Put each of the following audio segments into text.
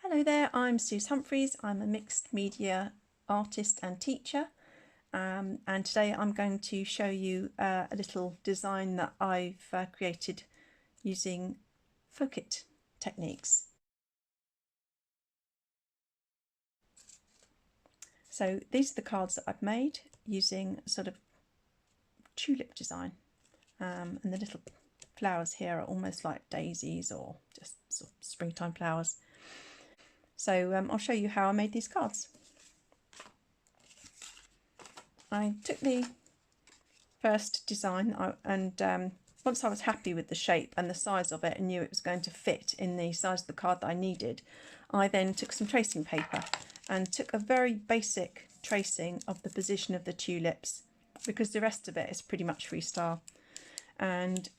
Hello there, I'm Suze Humphreys. I'm a mixed media artist and teacher, and today I'm going to show you a little design that I've created using Focit techniques. So these are the cards that I've made using a sort of tulip design, and the little flowers here are almost like daisies or just sort of springtime flowers. So I'll show you how I made these cards. I took the first design and once I was happy with the shape and the size of it and knew it was going to fit in the size of the card that I needed, I then took some tracing paper and took a very basic tracing of the position of the tulips, because the rest of it is pretty much freestyle. And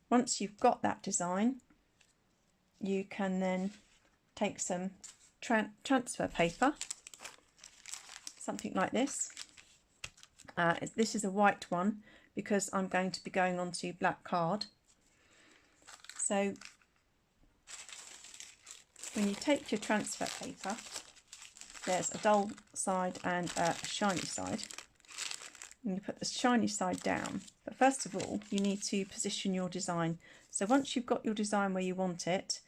once you've got that design, you can then take some transfer paper, something like this. This is a white one because I'm going to be going on to black card. So when you take your transfer paper, there's a dull side and a shiny side. And you put the shiny side down. But first of all, you need to position your design. So once you've got your design where you want it,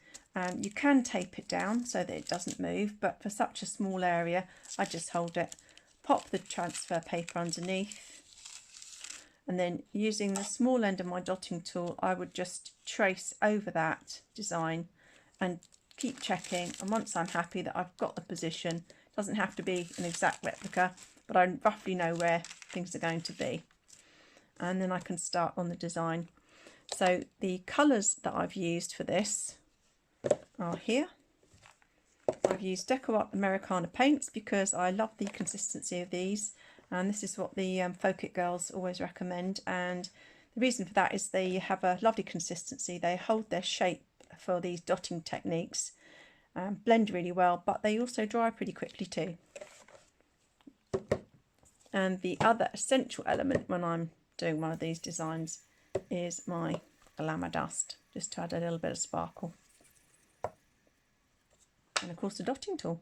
you can tape it down so that it doesn't move, but for such a small area, I just hold it, pop the transfer paper underneath, and then using the small end of my dotting tool, I would just trace over that design and keep checking. And once I'm happy that I've got the position, it doesn't have to be an exact replica, but I roughly know where things are going to be. And then I can start on the design. So the colours that I've used for this are here. I've used DecoArt Americana paints because I love the consistency of these, and this is what the Focit girls always recommend. And the reason for that is they have a lovely consistency. They hold their shape for these dotting techniques, blend really well, but they also dry pretty quickly too. And the other essential element when I'm doing one of these designs is my glamour dust, just to add a little bit of sparkle. And of course the dotting tool.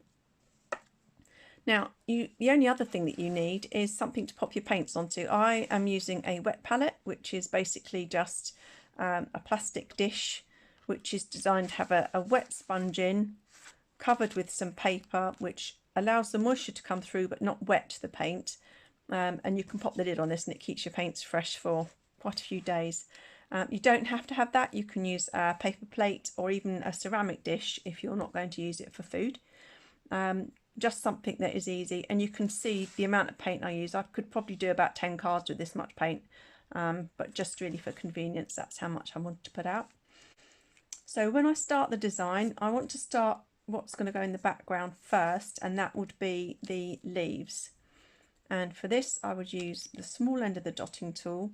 Now the only other thing that you need is something to pop your paints onto. I am using a wet palette, which is basically just a plastic dish which is designed to have a wet sponge in, covered with some paper, which allows the moisture to come through but not wet the paint. And you can pop the lid on this and it keeps your paints fresh for quite a few days. You don't have to have that. You can use a paper plate or even a ceramic dish if you're not going to use it for food. Just something that is easy, and you can see the amount of paint I use. I could probably do about 10 cards with this much paint, but just really for convenience, that's how much I want to put out. So when I start the design, I want to start what's going to go in the background first, and that would be the leaves. And for this I would use the small end of the dotting tool,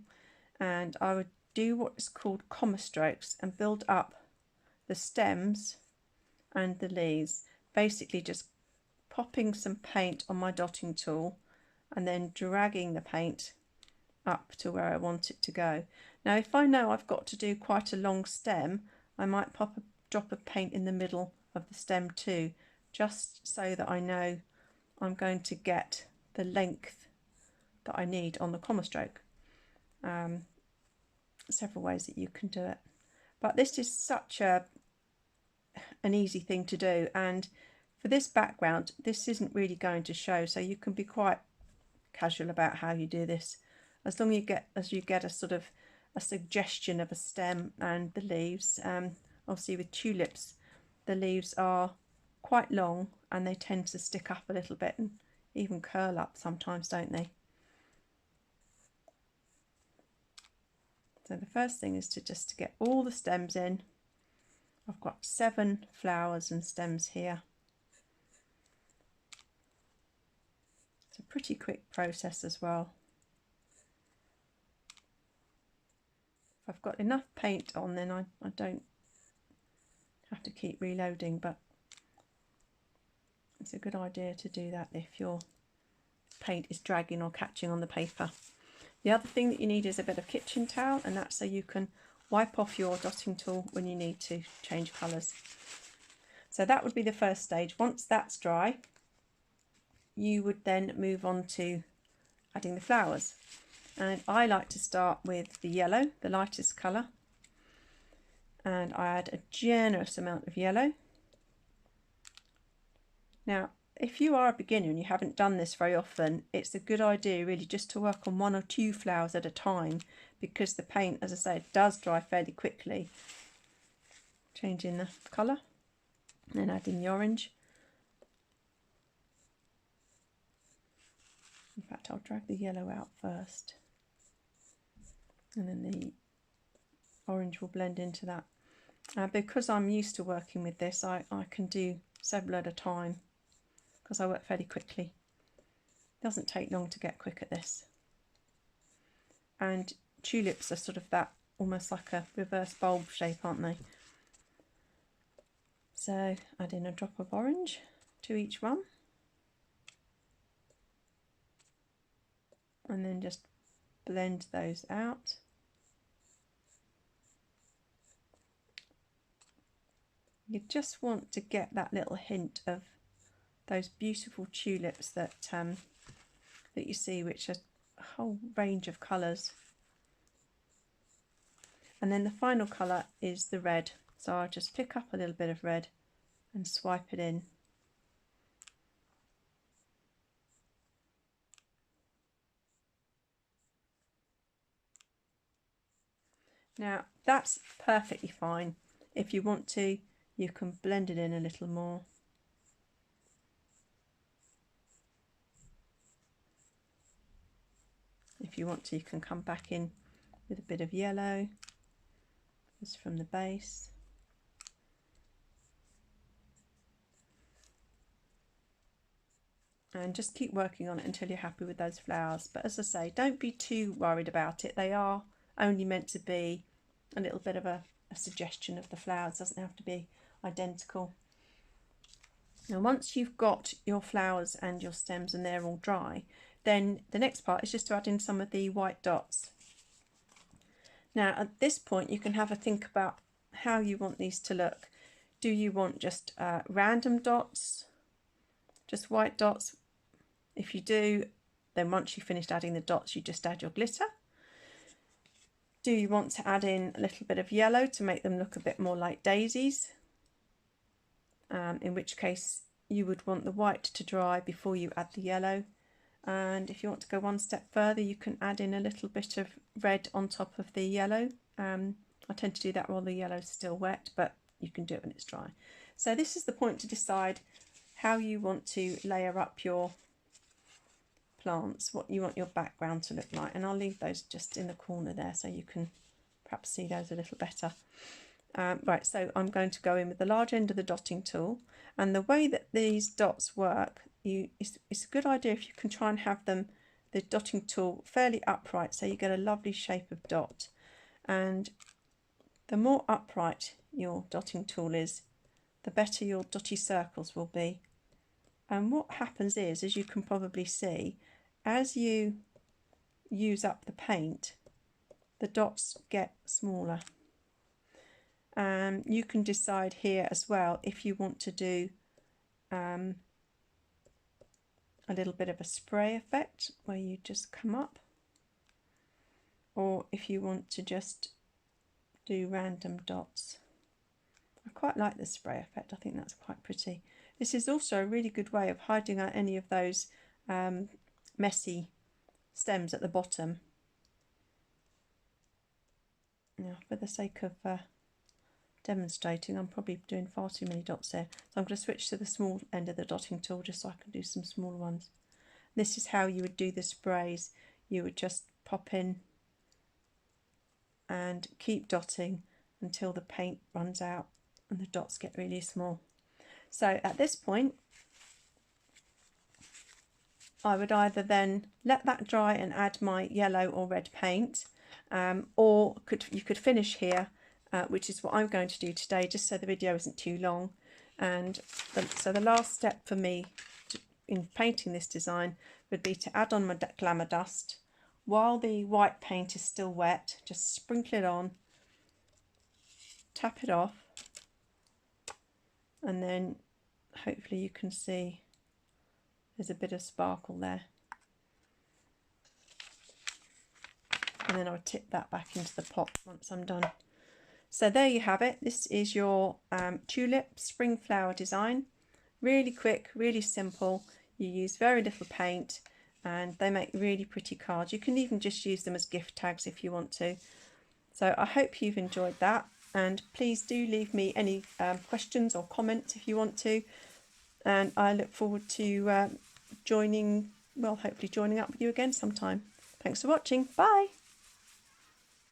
and I would do what is called comma strokes and build up the stems and the leaves, basically just popping some paint on my dotting tool and then dragging the paint up to where I want it to go. Now if I know I've got to do quite a long stem, I might pop a drop of paint in the middle of the stem too, just so that I know I'm going to get the length that I need on the comma stroke. Several ways that you can do it, but this is such an easy thing to do, and for this background this isn't really going to show, so you can be quite casual about how you do this, as long as you get a sort of a suggestion of a stem and the leaves. Obviously with tulips the leaves are quite long and they tend to stick up a little bit and even curl up sometimes, don't they? So the first thing is to just get all the stems in. I've got 7 flowers and stems here. It's a pretty quick process as well. If I've got enough paint on, then I don't have to keep reloading, but it's a good idea to do that if your paint is dragging or catching on the paper. The other thing that you need is a bit of kitchen towel, and that's so you can wipe off your dotting tool when you need to change colours. So that would be the first stage. Once that's dry, you would then move on to adding the flowers. And I like to start with the yellow, the lightest colour. And I add a generous amount of yellow. Now, if you are a beginner and you haven't done this very often, it's a good idea really just to work on 1 or 2 flowers at a time, because the paint, as I say, does dry fairly quickly. Changing the colour and adding the orange. In fact, I'll drag the yellow out first, and then the orange will blend into that. Because I'm used to working with this, I can do several at a time, because I work fairly quickly. It doesn't take long to get quick at this. And tulips are sort of that, almost like a reverse bulb shape, aren't they? So add in a drop of orange to each one. And then just blend those out. You just want to get that little hint of those beautiful tulips that that you see, which are a whole range of colours. And then the final colour is the red. So I'll just pick up a little bit of red and swipe it in. Now that's perfectly fine. If you want to, you can blend it in a little more. If you want to, you can come back in with a bit of yellow, just from the base. And just keep working on it until you're happy with those flowers. But as I say, don't be too worried about it. They are only meant to be a little bit of a suggestion of the flowers. It doesn't have to be identical. Now once you've got your flowers and your stems and they're all dry, then the next part is just to add in some of the white dots. Now at this point you can have a think about how you want these to look. Do you want just random dots, just white dots? If you do, then once you've finished adding the dots, you just add your glitter. Do you want to add in a little bit of yellow to make them look a bit more like daisies? In which case you would want the white to dry before you add the yellow. And if you want to go one step further, you can add in a little bit of red on top of the yellow. I tend to do that while the yellow is still wet, but you can do it when it's dry. So this is the point to decide how you want to layer up your plants, what you want your background to look like. And I'll leave those just in the corner there so you can perhaps see those a little better. Right, so I'm going to go in with the large end of the dotting tool, and the way that these dots work, it's a good idea if you can try and have the dotting tool fairly upright, so you get a lovely shape of dot. And the more upright your dotting tool is, the better your dotty circles will be. And what happens is, as you can probably see, as you use up the paint, the dots get smaller. You can decide here as well if you want to do a little bit of a spray effect where you just come up, or if you want to just do random dots. I quite like the spray effect. I think that's quite pretty. This is also a really good way of hiding out any of those messy stems at the bottom. Now, for the sake of demonstrating, I'm probably doing far too many dots there, so I'm going to switch to the small end of the dotting tool just so I can do some smaller ones. This is how you would do the sprays. You would just pop in and keep dotting until the paint runs out and the dots get really small. So at this point I would either then let that dry and add my yellow or red paint, or you could finish here, which is what I'm going to do today, just so the video isn't too long. And so the last step for me in painting this design would be to add on my glamour dust while the white paint is still wet. Just sprinkle it on, tap it off, and then hopefully you can see there's a bit of sparkle there. And then I'll tip that back into the pot once I'm done. So there you have it. This is your tulip spring flower design. Really quick, really simple. You use very little paint and they make really pretty cards. You can even just use them as gift tags if you want to. So I hope you've enjoyed that, and please do leave me any questions or comments if you want to. And I look forward to hopefully joining up with you again sometime. Thanks for watching. Bye.